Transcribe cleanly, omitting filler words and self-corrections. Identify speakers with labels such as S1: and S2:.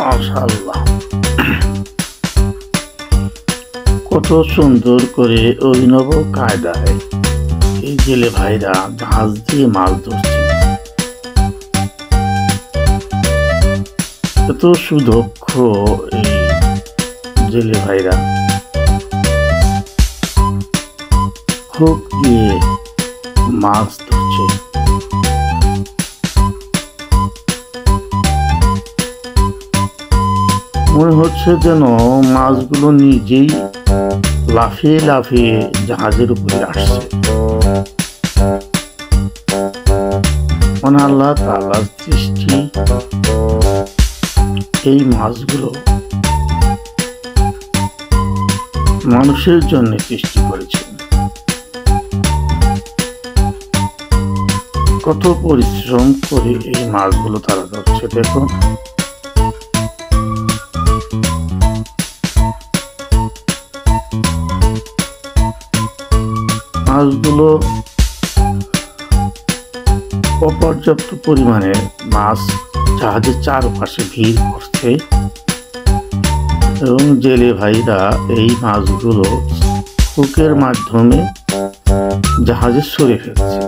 S1: মাশাআল্লাহ, কত সুন্দর করে অভিনব কায়দায় এই জেলে ভাইরা জাহাজ দিয়ে মাছ ধরছে। এত সুদক্ষ এই জেলে ভাইরা হুক দিয়ে মাছ ধরছে। মনে হচ্ছে যেন মাছগুলো নিজেই লাফিয়ে লাফিয়ে জাহাজের উপরে আসছে। মানে আল্লাহ তাআলার সৃষ্টি এই মাছগুলো মানুষের জন্য সৃষ্টি করেছেন। কত পরিশ্রম করে এই মাছগুলো তারা ধরছে। দেখুন, মাছগুলো অপর্যাপ্ত পরিমাণে মাছ জাহাজের চারপাশে ভিড় করছে এবং জেলে ভাইরা এই মাছগুলো হুকের মাধ্যমে জাহাজে সরিয়ে ফেলছে।